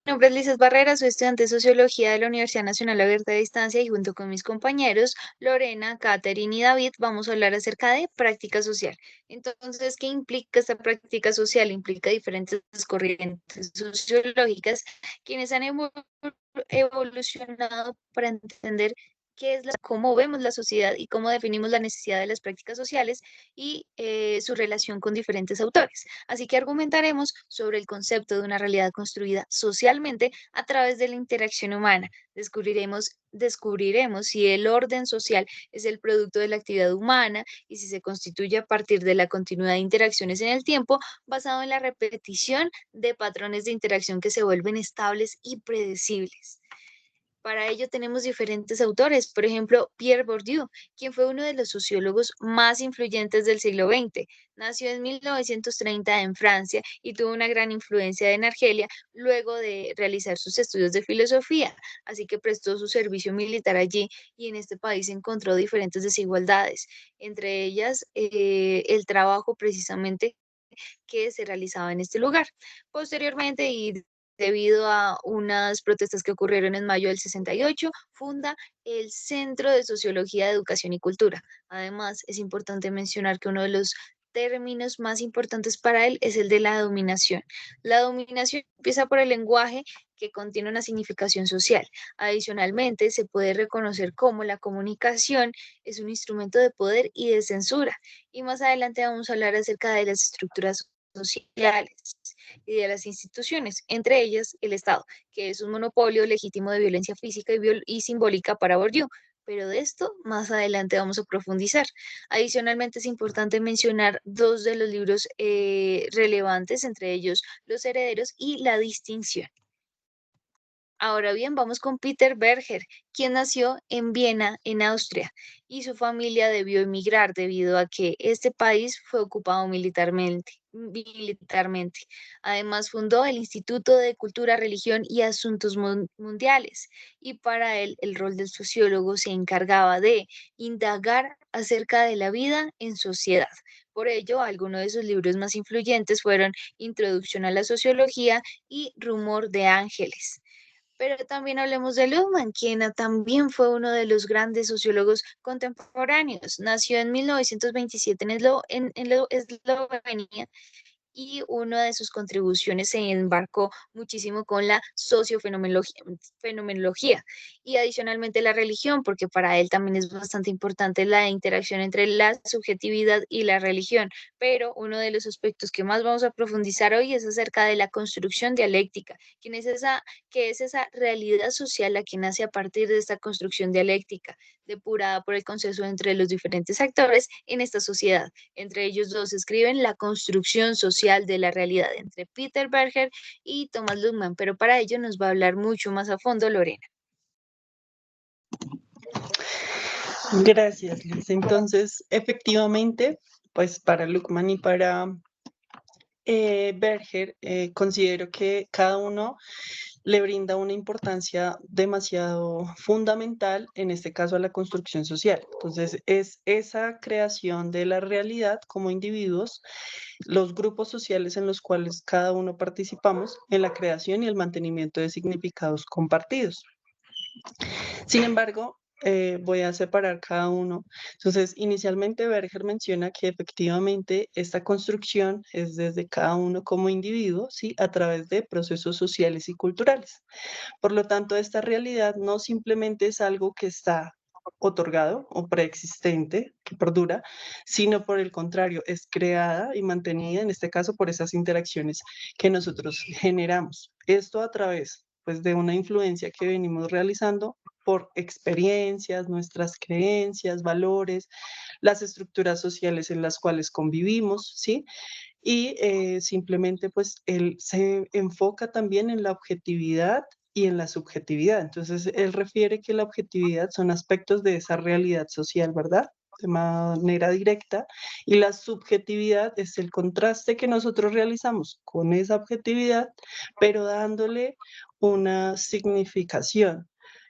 Mi nombre es Lizeth Barrera, soy estudiante de Sociología de la Universidad Nacional Abierta de Distancia y junto con mis compañeros Lorena, Katherine y David vamos a hablar acerca de práctica social. Entonces, ¿qué implica esta práctica social? Implica diferentes corrientes sociológicas quienes han evolucionado para entender cómo vemos la sociedad y cómo definimos la necesidad de las prácticas sociales y su relación con diferentes autores. Así que argumentaremos sobre el concepto de una realidad construida socialmente a través de la interacción humana. Descubriremos si el orden social es el producto de la actividad humana y si se constituye a partir de la continuidad de interacciones en el tiempo basado en la repetición de patrones de interacción que se vuelven estables y predecibles. Para ello tenemos diferentes autores, por ejemplo, Pierre Bourdieu, quien fue uno de los sociólogos más influyentes del siglo XX. Nació en 1930 en Francia y tuvo una gran influencia en Argelia luego de realizar sus estudios de filosofía, así que prestó su servicio militar allí y en este país encontró diferentes desigualdades, entre ellas el trabajo precisamente que se realizaba en este lugar. Posteriormente, y debido a unas protestas que ocurrieron en mayo del 68, funda el Centro de Sociología de Educación y Cultura. Además, es importante mencionar que uno de los términos más importantes para él es el de la dominación. La dominación empieza por el lenguaje que contiene una significación social. Adicionalmente, se puede reconocer cómo la comunicación es un instrumento de poder y de censura. Y más adelante vamos a hablar acerca de las estructuras sociales y de las instituciones, entre ellas el Estado, que es un monopolio legítimo de violencia física y simbólica para Bourdieu. Pero de esto más adelante vamos a profundizar. Adicionalmente es importante mencionar dos de los libros relevantes, entre ellos Los Herederos y La Distinción. Ahora bien, vamos con Peter Berger, quien nació en Viena, en Austria, y su familia debió emigrar debido a que este país fue ocupado militarmente. Además, fundó el Instituto de Cultura, Religión y Asuntos Mundiales, y para él el rol del sociólogo se encargaba de indagar acerca de la vida en sociedad. Por ello, algunos de sus libros más influyentes fueron Introducción a la Sociología y Rumor de Ángeles. Pero también hablemos de Luhmann, quien también fue uno de los grandes sociólogos contemporáneos. Nació en 1927 en Eslovenia y una de sus contribuciones se embarcó muchísimo con la fenomenología y adicionalmente la religión, porque para él también es bastante importante la interacción entre la subjetividad y la religión. Pero uno de los aspectos que más vamos a profundizar hoy es acerca de la construcción dialéctica, que es esa realidad social la que nace a partir de esta construcción dialéctica, depurada por el consenso entre los diferentes actores en esta sociedad. Entre ellos dos escriben La construcción social de la realidad entre Peter Berger y Thomas Luhmann, pero para ello nos va a hablar mucho más a fondo Lorena. Gracias, Liz. Entonces, efectivamente, pues para Luckman y para Berger, considero que cada uno le brinda una importancia demasiado fundamental, en este caso a la construcción social. Entonces, es esa creación de la realidad como individuos, los grupos sociales en los cuales cada uno participamos en la creación y el mantenimiento de significados compartidos. Sin embargo, voy a separar cada uno. Entonces, inicialmente Berger menciona que efectivamente esta construcción es desde cada uno como individuo, ¿sí? A través de procesos sociales y culturales. Por lo tanto, esta realidad no simplemente es algo que está otorgado o preexistente, que perdura, sino por el contrario, es creada y mantenida, en este caso, por esas interacciones que nosotros generamos. Esto a través, pues, de una influencia que venimos realizando por experiencias, nuestras creencias, valores, las estructuras sociales en las cuales convivimos, ¿sí? Y simplemente pues él se enfoca también en la objetividad y en la subjetividad. Entonces, él refiere que la objetividad son aspectos de esa realidad social, ¿verdad? De manera directa, y la subjetividad es el contraste que nosotros realizamos con esa objetividad, pero dándole una significación.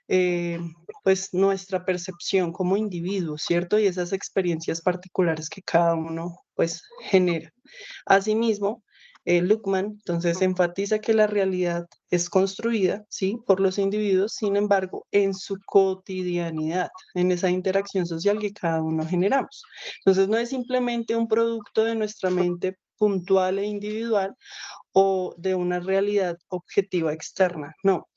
eh, pues nuestra percepción como individuo, ¿cierto? Y esas experiencias particulares que cada uno pues genera. Asimismo, Luckmann. Entonces enfatiza que la realidad es construida, ¿sí?, por los individuos, sin embargo, en su cotidianidad, en esa interacción social que cada uno generamos. Entonces no es simplemente un producto de nuestra mente puntual e individual o de una realidad objetiva externa, no.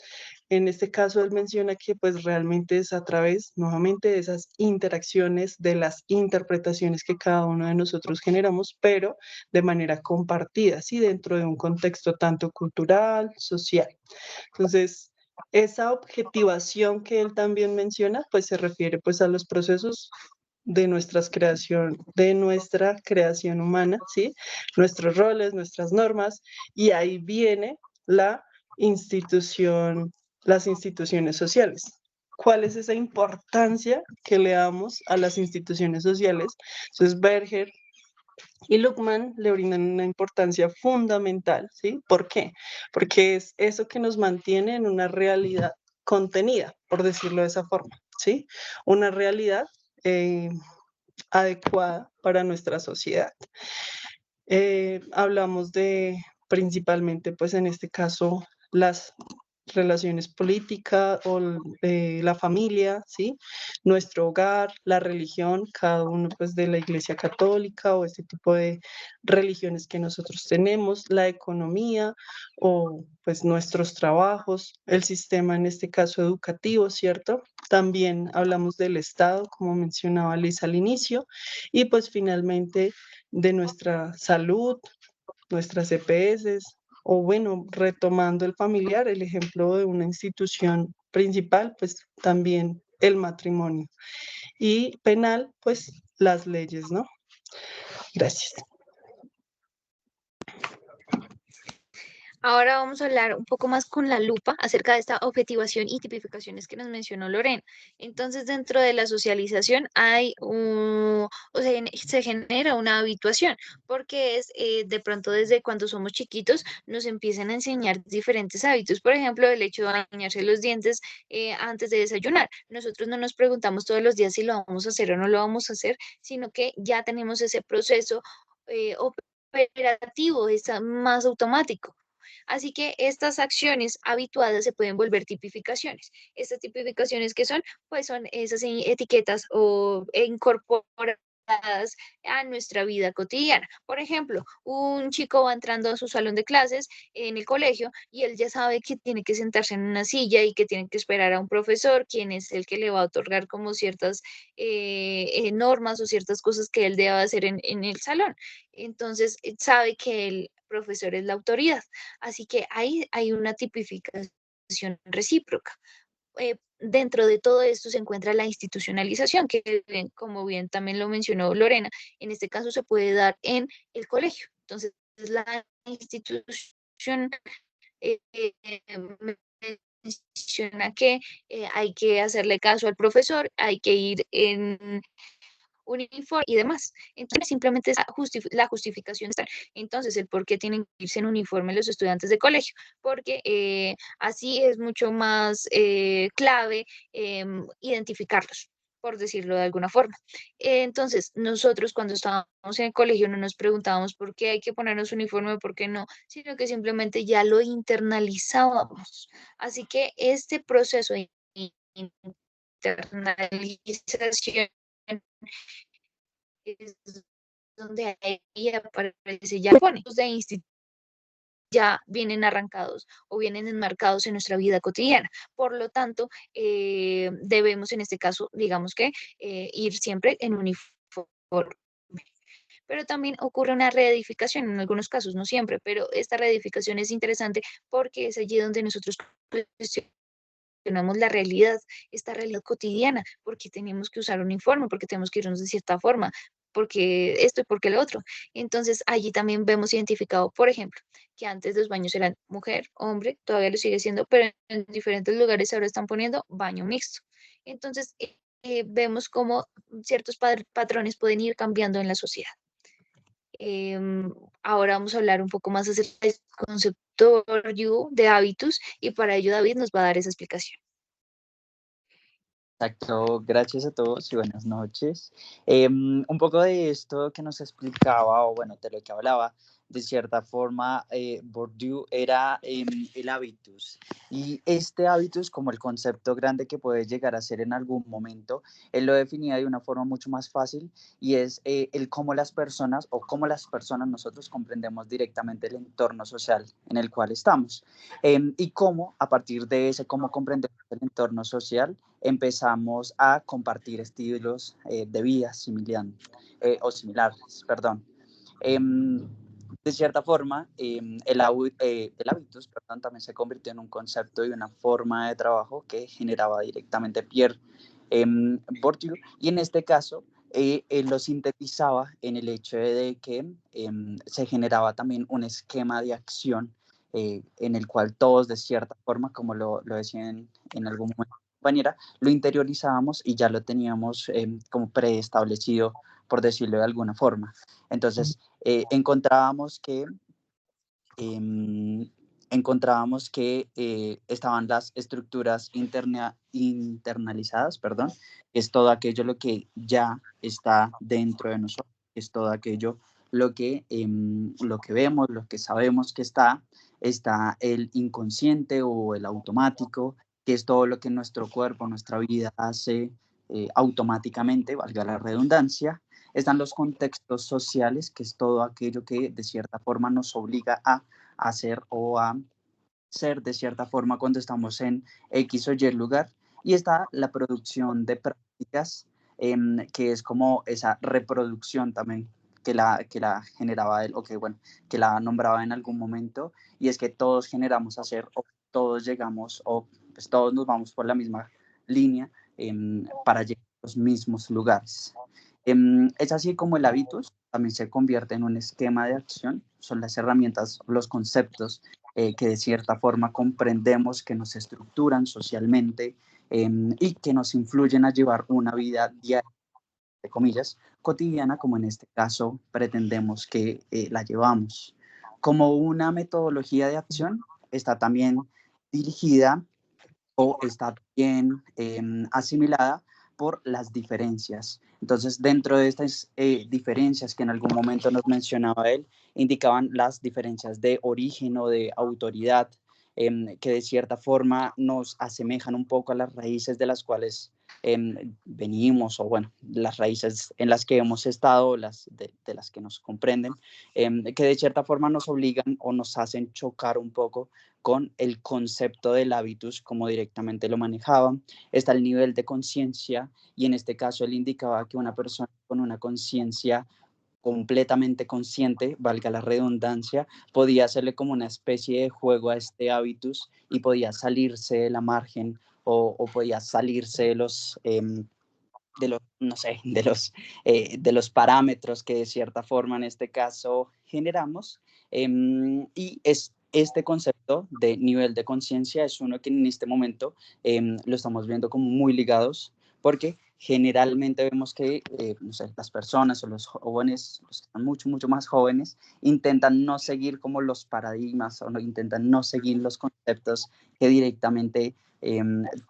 En este caso, él menciona que pues realmente es a través, nuevamente, de esas interacciones, de las interpretaciones que cada uno de nosotros generamos, pero de manera compartida, ¿sí? Dentro de un contexto tanto cultural, social. Entonces, esa objetivación que él también menciona, pues se refiere pues a los procesos de nuestra creación humana, ¿sí? Nuestros roles, nuestras normas, y ahí viene la institución, las instituciones sociales. ¿Cuál es esa importancia que le damos a las instituciones sociales? Entonces, Berger y Luckmann le brindan una importancia fundamental, ¿sí? ¿Por qué? Porque es eso que nos mantiene en una realidad contenida, por decirlo de esa forma, ¿sí? Una realidad eh, adecuada para nuestra sociedad. Hablamos de principalmente, pues en este caso, las relaciones políticas o la familia, ¿sí? Nuestro hogar, la religión, cada uno pues de la Iglesia Católica o este tipo de religiones que nosotros tenemos, la economía o pues nuestros trabajos, el sistema en este caso educativo, ¿cierto? También hablamos del Estado, como mencionaba Liz al inicio, y pues finalmente de nuestra salud, nuestras EPS, o bueno, retomando el familiar, el ejemplo de una institución principal, pues también el matrimonio. Y penal, pues las leyes, ¿no? Gracias. Ahora vamos a hablar un poco más con la lupa acerca de esta objetivación y tipificaciones que nos mencionó Lorena. Entonces, dentro de la socialización se genera una habituación, porque es de pronto desde cuando somos chiquitos nos empiezan a enseñar diferentes hábitos. Por ejemplo, el hecho de bañarse los dientes antes de desayunar. Nosotros no nos preguntamos todos los días si lo vamos a hacer o no lo vamos a hacer, sino que ya tenemos ese proceso operativo, es más automático. Así que estas acciones habituadas se pueden volver tipificaciones. Estas tipificaciones que son, pues son esas etiquetas o incorporadas a nuestra vida cotidiana. Por ejemplo, un chico va entrando a su salón de clases en el colegio y él ya sabe que tiene que sentarse en una silla y que tiene que esperar a un profesor, quien es el que le va a otorgar como ciertas normas o ciertas cosas que él debe hacer en el salón. Entonces, sabe que el profesor es la autoridad. Así que ahí hay una tipificación recíproca. Dentro de todo esto se encuentra la institucionalización, que como bien también lo mencionó Lorena, en este caso se puede dar en el colegio. Entonces, la institución eh, eh, menciona que hay que hacerle caso al profesor, hay que ir en uniforme y demás. Entonces, simplemente es la justificación está. Entonces, el por qué tienen que irse en uniforme los estudiantes de colegio, porque así es mucho más clave identificarlos, por decirlo de alguna forma. Entonces, nosotros cuando estábamos en el colegio no nos preguntábamos por qué hay que ponernos uniforme, por qué no, sino que simplemente ya lo internalizábamos. Así que este proceso de internalización es donde ahí aparece ya de ya vienen arrancados o vienen enmarcados en nuestra vida cotidiana. Por lo tanto, debemos en este caso, digamos que, ir siempre en uniforme. Pero también ocurre una reedificación en algunos casos, no siempre, pero esta reedificación es interesante porque es allí donde nosotros cuestionamos la realidad, esta realidad cotidiana, porque tenemos que usar un uniforme, porque tenemos que irnos de cierta forma, porque esto y porque lo otro. Entonces, allí también vemos identificado, por ejemplo, que antes los baños eran mujer, hombre, todavía lo sigue siendo, pero en diferentes lugares ahora están poniendo baño mixto. Entonces, vemos cómo ciertos patrones pueden ir cambiando en la sociedad. Ahora vamos a hablar un poco más acerca del concepto de hábitos y para ello David nos va a dar esa explicación. Exacto, gracias a todos y buenas noches. Un poco de esto que nos explicaba, o bueno, de lo que hablaba de cierta forma, Bourdieu era el hábitus. Y este hábitus, como el concepto grande que puede llegar a ser en algún momento, él lo definía de una forma mucho más fácil y es el cómo las personas o cómo las personas nosotros comprendemos directamente el entorno social en el cual estamos. Y cómo a partir de ese cómo comprendemos el entorno social empezamos a compartir estilos de vida similares, perdón. De cierta forma, el hábitus, perdón, también se convirtió en un concepto y una forma de trabajo que generaba directamente Pierre Bourdieu, y en este caso él lo sintetizaba en el hecho de que se generaba también un esquema de acción en el cual todos de cierta forma, como lo decían en algún momento compañera, lo interiorizábamos y ya lo teníamos como preestablecido, por decirlo de alguna forma. Entonces, eh, encontrábamos que estaban las estructuras internalizadas, perdón, que es todo aquello lo que ya está dentro de nosotros, es todo aquello lo que vemos, lo que sabemos que está el inconsciente o el automático, que es todo lo que nuestro cuerpo, nuestra vida hace automáticamente, valga la redundancia. Están los contextos sociales, que es todo aquello que de cierta forma nos obliga a hacer o a ser de cierta forma cuando estamos en X o Y lugar. Y está la producción de prácticas, que es como esa reproducción también que la generaba él, o que, bueno, que la nombraba en algún momento, y es que todos generamos hacer, o todos llegamos, o pues todos nos vamos por la misma línea para llegar a los mismos lugares. Es así como el hábitus también se convierte en un esquema de acción, son las herramientas, los conceptos que de cierta forma comprendemos, que nos estructuran socialmente y que nos influyen a llevar una vida diaria, de comillas, cotidiana, como en este caso pretendemos que la llevamos. Como una metodología de acción, está también dirigida o está bien asimilada por las diferencias. Entonces, dentro de estas diferencias que en algún momento nos mencionaba él, indicaban las diferencias de origen o de autoridad, que de cierta forma nos asemejan un poco a las raíces de las cuales venimos, o bueno, las raíces en las que hemos estado, de las que nos comprenden, que de cierta forma nos obligan o nos hacen chocar un poco con el concepto del hábitus, como directamente lo manejaba. Está el nivel de conciencia, y en este caso él indicaba que una persona con una conciencia completamente consciente, valga la redundancia, podía hacerle como una especie de juego a este hábitus y podía salirse de la margen o podía salirse de los, no sé, de los parámetros que de cierta forma en este caso generamos. Y este concepto de nivel de conciencia es uno que en este momento lo estamos viendo como muy ligados, porque generalmente vemos que no sé, las personas o los jóvenes, los que están mucho, mucho más jóvenes, intentan no seguir como los paradigmas o no, intentan no seguir los conceptos que directamente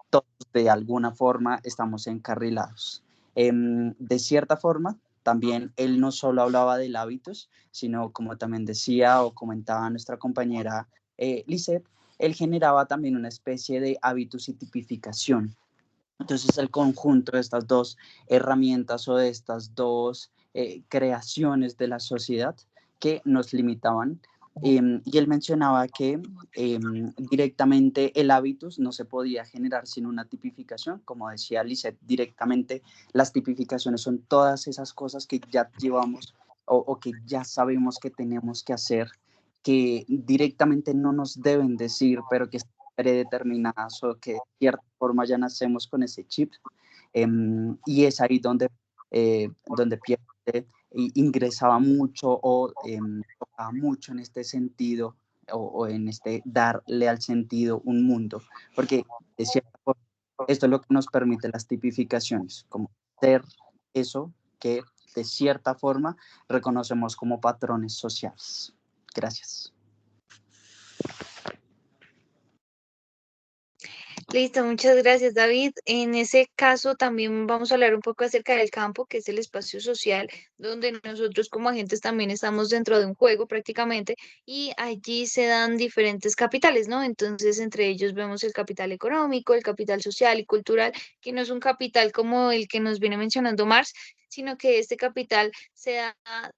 todos de alguna forma estamos encarrilados. De cierta forma, también él no solo hablaba del hábitos, sino como también decía o comentaba nuestra compañera Lisette, él generaba también una especie de hábitos y tipificación. Entonces, el conjunto de estas dos herramientas o de estas dos creaciones de la sociedad que nos limitaban. Y él mencionaba que directamente el hábitus no se podía generar sin una tipificación. Como decía Lisette, directamente las tipificaciones son todas esas cosas que ya llevamos o que ya sabemos que tenemos que hacer, que directamente no nos deben decir, pero que predeterminadas o que de cierta forma ya nacemos con ese chip. Y es ahí donde Pierre ingresaba mucho o tocaba mucho en este sentido o en este darle al sentido un mundo, porque de cierta forma esto es lo que nos permite las tipificaciones, como ser eso que de cierta forma reconocemos como patrones sociales. Gracias. Listo, muchas gracias, David. En ese caso también vamos a hablar un poco acerca del campo, que es el espacio social, donde nosotros como agentes también estamos dentro de un juego prácticamente, y allí se dan diferentes capitales, ¿no? Entonces, entre ellos vemos el capital económico, el capital social y cultural, que no es un capital como el que nos viene mencionando Marx, sino que este capital se da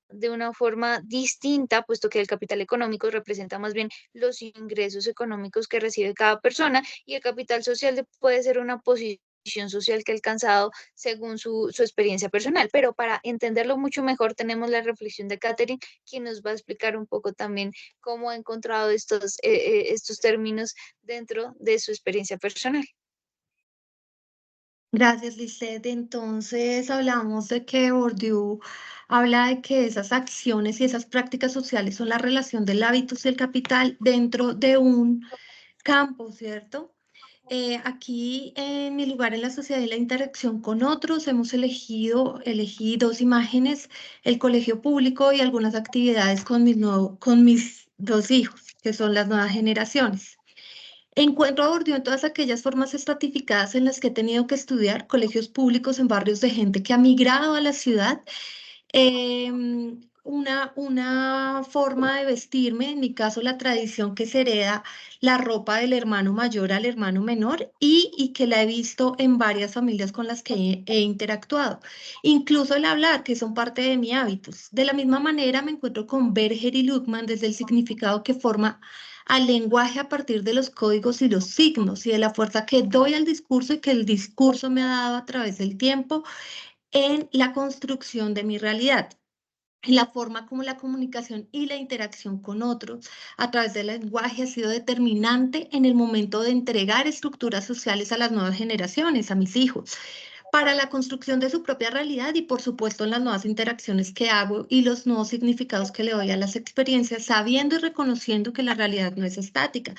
de una forma distinta, puesto que el capital económico representa más bien los ingresos económicos que recibe cada persona y el capital social puede ser una posición social que ha alcanzado según su experiencia personal. Pero para entenderlo mucho mejor, tenemos la reflexión de Catherine, quien nos va a explicar un poco también cómo ha encontrado estos términos dentro de su experiencia personal. Gracias, Lisette. Entonces, hablamos de que Bourdieu habla de que esas acciones y esas prácticas sociales son la relación del hábitos y el capital dentro de un campo, ¿cierto? Aquí, en mi lugar en la sociedad y la interacción con otros, hemos elegí dos imágenes, el colegio público y algunas actividades con mis dos hijos, que son las nuevas generaciones. Encuentro a Bourdieu en todas aquellas formas estratificadas en las que he tenido que estudiar, colegios públicos en barrios de gente que ha migrado a la ciudad, una forma de vestirme, en mi caso la tradición que se hereda la ropa del hermano mayor al hermano menor y que la he visto en varias familias con las que he interactuado. Incluso el hablar, que son parte de mis hábitos. De la misma manera me encuentro con Berger y Luckmann desde el significado que forma al lenguaje a partir de los códigos y los signos y de la fuerza que doy al discurso y que el discurso me ha dado a través del tiempo en la construcción de mi realidad, en la forma como la comunicación y la interacción con otros a través del lenguaje ha sido determinante en el momento de entregar estructuras sociales a las nuevas generaciones, a mis hijos, para la construcción de su propia realidad y por supuesto en las nuevas interacciones que hago y los nuevos significados que le doy a las experiencias, sabiendo y reconociendo que la realidad no es estática.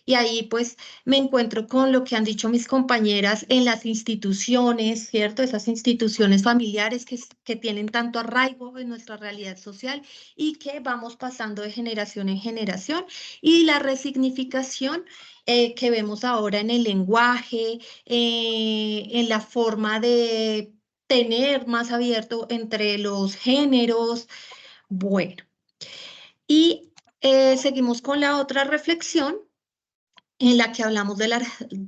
Y ahí pues me encuentro con lo que han dicho mis compañeras en las instituciones, ¿cierto? Esas instituciones familiares que tienen tanto arraigo en nuestra realidad social y que vamos pasando de generación en generación. Y la resignificación que vemos ahora en el lenguaje, en la forma de tener más abierto entre los géneros. Bueno, y seguimos con la otra reflexión en la que hablamos de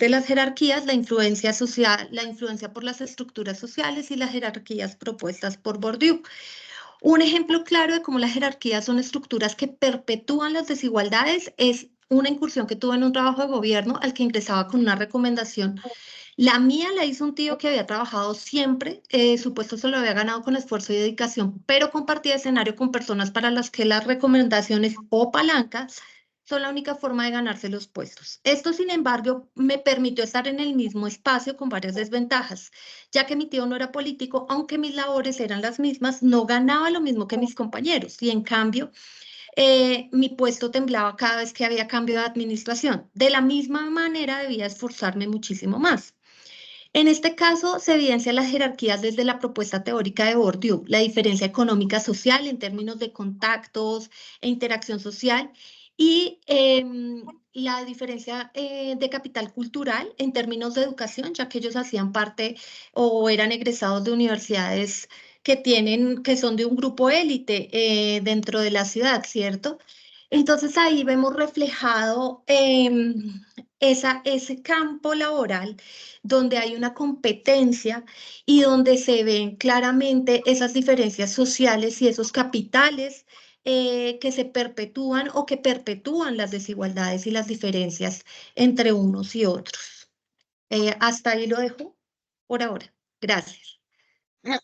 las jerarquías, la influencia social, la influencia por las estructuras sociales y las jerarquías propuestas por Bourdieu. Un ejemplo claro de cómo las jerarquías son estructuras que perpetúan las desigualdades es una incursión que tuve en un trabajo de gobierno al que ingresaba con una recomendación. La mía la hizo un tío que había trabajado siempre, su puesto se lo había ganado con esfuerzo y dedicación, pero compartía escenario con personas para las que las recomendaciones o palancas son la única forma de ganarse los puestos. Esto, sin embargo, me permitió estar en el mismo espacio con varias desventajas, ya que mi tío no era político, aunque mis labores eran las mismas, no ganaba lo mismo que mis compañeros y en cambio mi puesto temblaba cada vez que había cambio de administración. De la misma manera debía esforzarme muchísimo más. En este caso, se evidencian las jerarquías desde la propuesta teórica de Bourdieu, la diferencia económica social en términos de contactos e interacción social y la diferencia de capital cultural en términos de educación, ya que ellos hacían parte o eran egresados de universidades que son de un grupo élite dentro de la ciudad, ¿cierto? Entonces ahí vemos reflejado ese campo laboral donde hay una competencia y donde se ven claramente esas diferencias sociales y esos capitales que se perpetúan o que perpetúan las desigualdades y las diferencias entre unos y otros. Hasta ahí lo dejo por ahora. Gracias.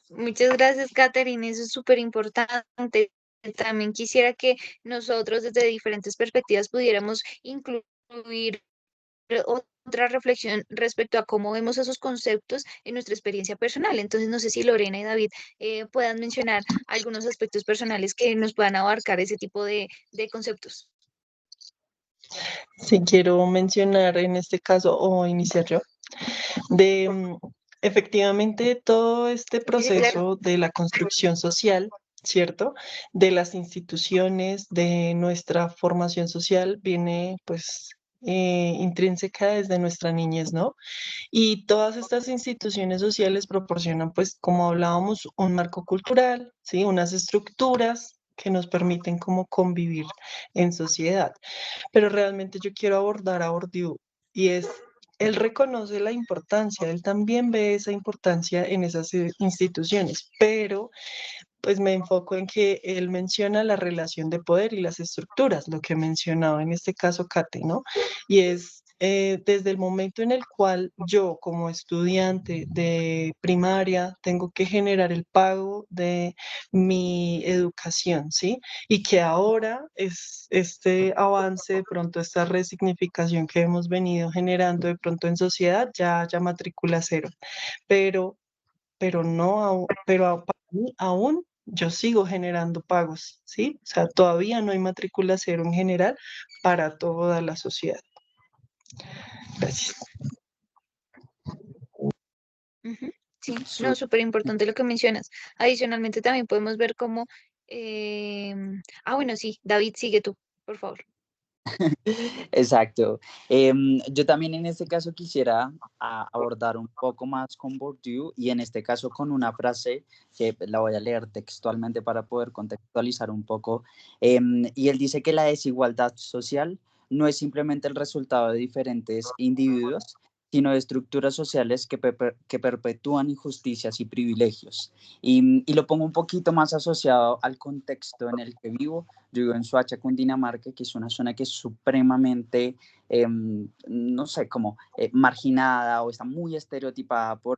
Muchas gracias, Catherine. Eso es súper importante. También quisiera que nosotros desde diferentes perspectivas pudiéramos incluir otra reflexión respecto a cómo vemos esos conceptos en nuestra experiencia personal. Entonces, no sé si Lorena y David puedan mencionar algunos aspectos personales que nos puedan abarcar ese tipo de conceptos. Sí, quiero mencionar en este caso, o iniciar yo, de efectivamente todo este Sí, sí, claro. proceso de la construcción social, ¿cierto? De las instituciones, de nuestra formación social, viene pues intrínseca desde nuestra niñez, ¿no? Y todas estas instituciones sociales proporcionan, pues, como hablábamos, un marco cultural, ¿sí? Unas estructuras que nos permiten como convivir en sociedad. Pero realmente yo quiero abordar a Bourdieu y es, él reconoce la importancia, él también ve esa importancia en esas instituciones, pero pues me enfoco en que él menciona la relación de poder y las estructuras, lo que mencionaba en este caso Kate, ¿no? Y es desde el momento en el cual yo como estudiante de primaria tengo que generar el pago de mi educación, ¿sí? Y que ahora es este avance, de pronto esta resignificación que hemos venido generando de pronto en sociedad, ya haya matrícula cero, pero no, para mí aún yo sigo generando pagos, ¿sí? O sea, todavía no hay matrícula cero en general para toda la sociedad. Gracias. Ujú, sí, no, súper importante lo que mencionas. Adicionalmente también podemos ver cómo, bueno, sí, David, sigue tú, por favor. Exacto. Yo también en este caso quisiera abordar un poco más con Bourdieu y en este caso con una frase que la voy a leer textualmente para poder contextualizar un poco. Y él dice que la desigualdad social no es simplemente el resultado de diferentes individuos, sino de estructuras sociales que perpetúan injusticias y privilegios. Y lo pongo un poquito más asociado al contexto en el que vivo. Yo vivo en Soacha, Cundinamarca, que es una zona que es supremamente, no sé, como marginada o está muy estereotipada por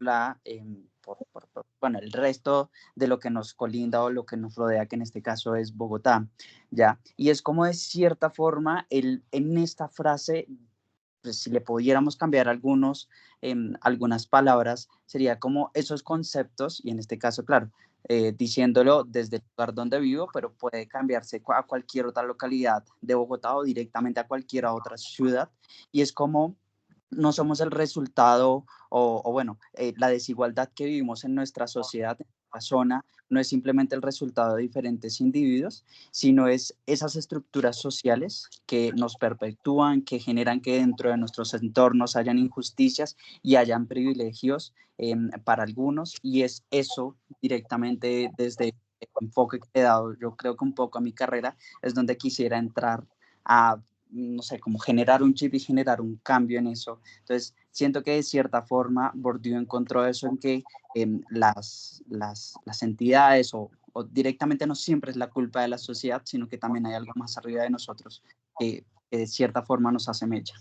bueno, el resto de lo que nos colinda o lo que nos rodea, que en este caso es Bogotá, ¿ya? Y es como de cierta forma, en esta frase, pues, si le pudiéramos cambiar algunas palabras, sería como esos conceptos, y en este caso, claro, diciéndolo desde el lugar donde vivo, pero puede cambiarse a cualquier otra localidad de Bogotá o directamente a cualquier otra ciudad, y es como no somos el resultado o bueno, la desigualdad que vivimos en nuestra sociedad, en nuestra zona, no es simplemente el resultado de diferentes individuos, sino es esas estructuras sociales que nos perpetúan, que generan que dentro de nuestros entornos hayan injusticias y hayan privilegios para algunos, y es eso directamente desde el enfoque que he dado, yo creo que un poco a mi carrera, es donde quisiera entrar a, no sé, como generar un chip y generar un cambio en eso. Entonces, siento que de cierta forma Bourdieu encontró eso en que las entidades o directamente no siempre es la culpa de la sociedad, sino que también hay algo más arriba de nosotros que de cierta forma nos hace mella.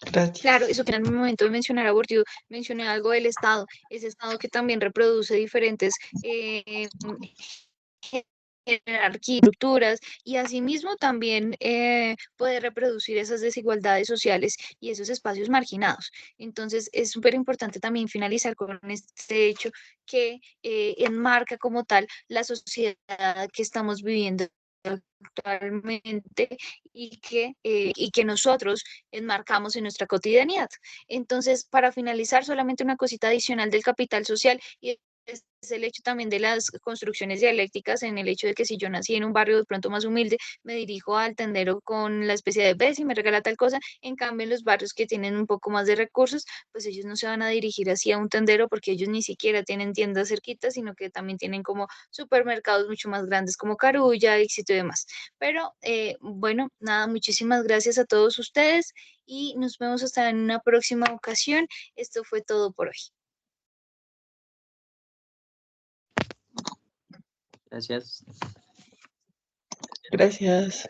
Gracias. Claro, eso que en el momento de mencionar a Bourdieu, mencioné algo del Estado, ese Estado que también reproduce diferentes jerarquías, estructuras, y asimismo también puede reproducir esas desigualdades sociales y esos espacios marginados. Entonces, es súper importante también finalizar con este hecho que enmarca como tal la sociedad que estamos viviendo actualmente y que nosotros enmarcamos en nuestra cotidianidad. Entonces, para finalizar, solamente una cosita adicional del capital social, y es el hecho también de las construcciones dialécticas, en el hecho de que si yo nací en un barrio de pronto más humilde, me dirijo al tendero con la especie de ves y me regala tal cosa. En cambio, en los barrios que tienen un poco más de recursos, pues ellos no se van a dirigir así a un tendero porque ellos ni siquiera tienen tiendas cerquitas, sino que también tienen como supermercados mucho más grandes como Carulla, Éxito y demás. Pero bueno, nada, muchísimas gracias a todos ustedes y nos vemos hasta en una próxima ocasión. Esto fue todo por hoy. Gracias. Gracias.